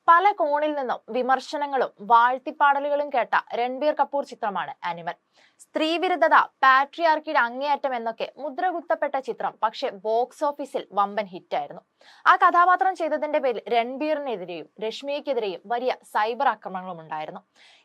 പല കോണിൽ നിന്നും വിമർശനങ്ങളും വാഴ്ത്തിപ്പാടലുകളും കേട്ട രൺബീർ കപൂർ ചിത്രമാണ് ആനിമൽ. സ്ത്രീവിരുദ്ധത, പാട്രിയാർക്കിയുടെ അങ്ങേയറ്റം എന്നൊക്കെ മുദ്രകുത്തപ്പെട്ട ചിത്രം പക്ഷെ ബോക്സ് ഓഫീസിൽ വമ്പൻ ഹിറ്റായിരുന്നു. ആ കഥാപാത്രം ചെയ്തതിന്റെ പേരിൽ രൺബീറിനെതിരെയും രശ്മിയ്ക്കെതിരെയും വലിയ സൈബർ ആക്രമണങ്ങളും ഉണ്ടായിരുന്നു.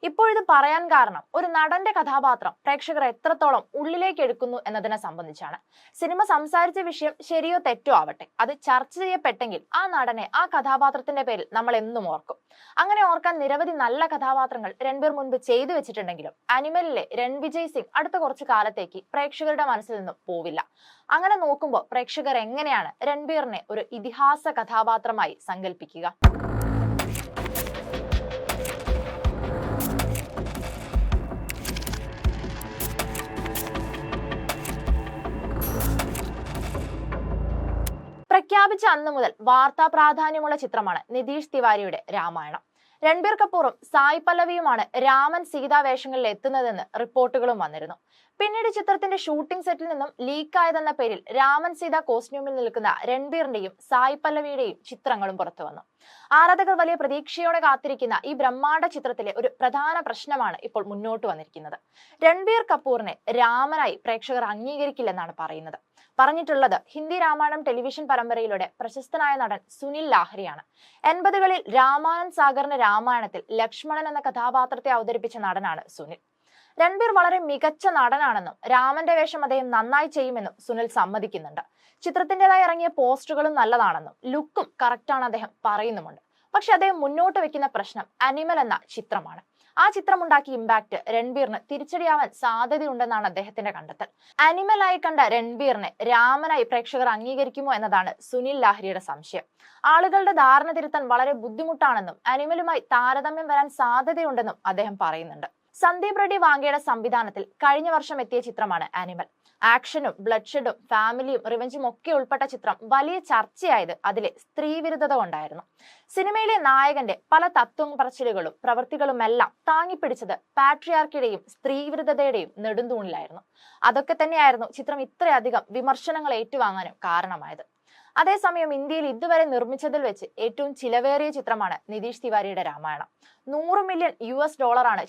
ഇപ്പോഴിത് പറയാൻ കാരണം ഒരു നടന്റെ കഥാപാത്രം പ്രേക്ഷകർ എത്രത്തോളം ഉള്ളിലേക്ക് എടുക്കുന്നു എന്നതിനെ സംബന്ധിച്ചാണ്. സിനിമ സംസാരിച്ച വിഷയം ശരിയോ തെറ്റോ ആവട്ടെ, അത് ചർച്ച ചെയ്യപ്പെട്ടെങ്കിൽ ആ നടനെ, ആ കഥാപാത്രത്തിന്റെ പേരിൽ നമ്മൾ എന്നും ഓർക്കും. അങ്ങനെ ഓർക്കാൻ നിരവധി നല്ല കഥാപാത്രങ്ങൾ രൺബീർ മുൻപ് ചെയ്തു വെച്ചിട്ടുണ്ടെങ്കിലും അനിമലിലെ രൺവിജയ് സിംഗ് അടുത്ത കുറച്ചു കാലത്തേക്ക് പ്രേക്ഷകരുടെ മനസ്സിൽ നിന്നും പോവില്ല. അങ്ങനെ നോക്കുമ്പോൾ പ്രേക്ഷകർ എങ്ങനെയാണ് രൺബീറിനെ ഒരു ഇതിഹാസ കഥാപാത്രമായി സങ്കല്പിക്കുക? പ്രഖ്യാപിച്ച അന്നു മുതൽ വാർത്താ പ്രാധാന്യമുള്ള ചിത്രമാണ് നിതീഷ് തിവാരിയുടെ രാമായണം. രൺബീർ കപൂറും സായ് പല്ലവിയുമാണ് രാമൻ സീതാ വേഷങ്ങളിൽ എത്തുന്നതെന്ന് റിപ്പോർട്ടുകളും വന്നിരുന്നു. പിന്നീട് ചിത്രത്തിന്റെ ഷൂട്ടിംഗ് സെറ്റിൽ നിന്നും ലീക്കായതെന്ന പേരിൽ രാമൻ സീത കോസ്റ്റ്യൂമിൽ നിൽക്കുന്ന രൺബീറിന്റെയും സായ് പല്ലവിയുടെയും ചിത്രങ്ങളും പുറത്തു വന്നു. ആരാധകർ വലിയ പ്രതീക്ഷയോടെ കാത്തിരിക്കുന്ന ഈ ബ്രഹ്മാണ്ഡ ചിത്രത്തിലെ ഒരു പ്രധാന പ്രശ്നമാണ് ഇപ്പോൾ മുന്നോട്ട് വന്നിരിക്കുന്നത്. രൺബീർ കപൂറിനെ രാമനായി പ്രേക്ഷകർ അംഗീകരിക്കില്ലെന്നാണ് പറഞ്ഞിട്ടുള്ളത്. ഹിന്ദി രാമായണം ടെലിവിഷൻ പരമ്പരയിലൂടെ പ്രശസ്തനായ നടൻ സുനിൽ ലാഹ്രിയാണ്. 80കളിൽ രാമാനന്ദ് സാഗറിന്റെ രാമായണത്തിൽ ലക്ഷ്മണൻ എന്ന കഥാപാത്രത്തെ അവതരിപ്പിച്ച നടനാണ് സുനിൽ. രൺബീർ വളരെ മികച്ച നടനാണെന്നും രാമന്റെ വേഷം അദ്ദേഹം നന്നായി ചെയ്യുമെന്നും സുനിൽ സമ്മതിക്കുന്നുണ്ട്. ചിത്രത്തിൻ്റെതായി ഇറങ്ങിയ പോസ്റ്ററുകളും നല്ലതാണെന്നും ലുക്കും കറക്റ്റാണ് അദ്ദേഹം പറയുന്നുമുണ്ട്. പക്ഷെ അദ്ദേഹം മുന്നോട്ട് വെക്കുന്ന പ്രശ്നം അനിമൽ എന്ന ചിത്രമാണ്. ആ ചിത്രമുണ്ടാക്കിയ ഇമ്പാക്ട് രൺബീറിന് തിരിച്ചടിയാവാൻ സാധ്യതയുണ്ടെന്നാണ് അദ്ദേഹത്തിന്റെ കണ്ടെത്തൽ. അനിമലായി കണ്ട രൺബീറിനെ രാമനായി പ്രേക്ഷകർ അംഗീകരിക്കുമോ എന്നതാണ് സുനിൽ ലാഹ്രിയുടെ സംശയം. ആളുകളുടെ ധാരണ തിരുത്താൻ വളരെ ബുദ്ധിമുട്ടാണെന്നും അനിമലുമായി താരതമ്യം വരാൻ സാധ്യതയുണ്ടെന്നും അദ്ദേഹം പറയുന്നുണ്ട്. സന്ദീപ് റെഡ്ഡി വാങ്കയുടെ സംവിധാനത്തിൽ കഴിഞ്ഞ വർഷം എത്തിയ ചിത്രമാണ് ആനിമൽ. ആക്ഷനും ബ്ലഡ്ഷെഡും ഫാമിലിയും റിവെഞ്ചും ഒക്കെ ഉൾപ്പെട്ട ചിത്രം വലിയ ചർച്ചയായത് അതിലെ സ്ത്രീവിരുദ്ധത കൊണ്ടായിരുന്നു. സിനിമയിലെ നായകന്റെ പല തത്വം പറച്ചിലുകളും പ്രവൃത്തികളുമെല്ലാം താങ്ങിപ്പിടിച്ചത് പാട്രിയാർക്കിയുടെയും സ്ത്രീവിരുദ്ധതയുടെയും നെടുന്തൂണിലായിരുന്നു. അതൊക്കെ തന്നെയായിരുന്നു ചിത്രം ഇത്രയധികം വിമർശനങ്ങൾ ഏറ്റുവാങ്ങാനും കാരണമായത്. അതേസമയം ഇന്ത്യയിൽ ഇതുവരെ നിർമ്മിച്ചതിൽ വെച്ച് ഏറ്റവും ചിലവേറിയ ചിത്രമാണ് നിതീഷ് തിവാരിയുടെ രാമായണം. $100 മില്യൺ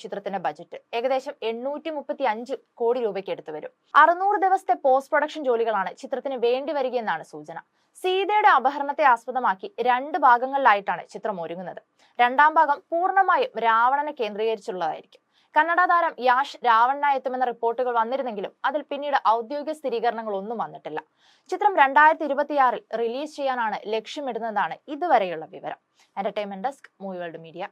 ചിത്രത്തിന്റെ ബജറ്റ്. ഏകദേശം 835 കോടി രൂപയ്ക്ക് എടുത്തു വരും. 600 ദിവസത്തെ പോസ്റ്റ് പ്രൊഡക്ഷൻ ജോലികളാണ് ചിത്രത്തിന് വേണ്ടി വരികയെന്നാണ് സൂചന. സീതയുടെ അപഹരണത്തെ ആസ്പദമാക്കി 2 ഭാഗങ്ങളിലായിട്ടാണ് ചിത്രം ഒരുങ്ങുന്നത്. 2ാം ഭാഗം പൂർണ്ണമായും രാവണനെ കേന്ദ്രീകരിച്ചുള്ളതായിരിക്കും. കന്നഡ താരം യാഷ് രാവണനായി എത്തുമെന്ന റിപ്പോർട്ടുകൾ വന്നിരുന്നെങ്കിലും അതിൽ പിന്നീട് ഔദ്യോഗിക സ്ഥിരീകരണങ്ങളൊന്നും വന്നിട്ടില്ല. ചിത്രം 2026 റിലീസ് ചെയ്യാനാണ് ലക്ഷ്യമിടുന്നതാണ് ഇതുവരെയുള്ള വിവരം. Entertainment desk, movie world media.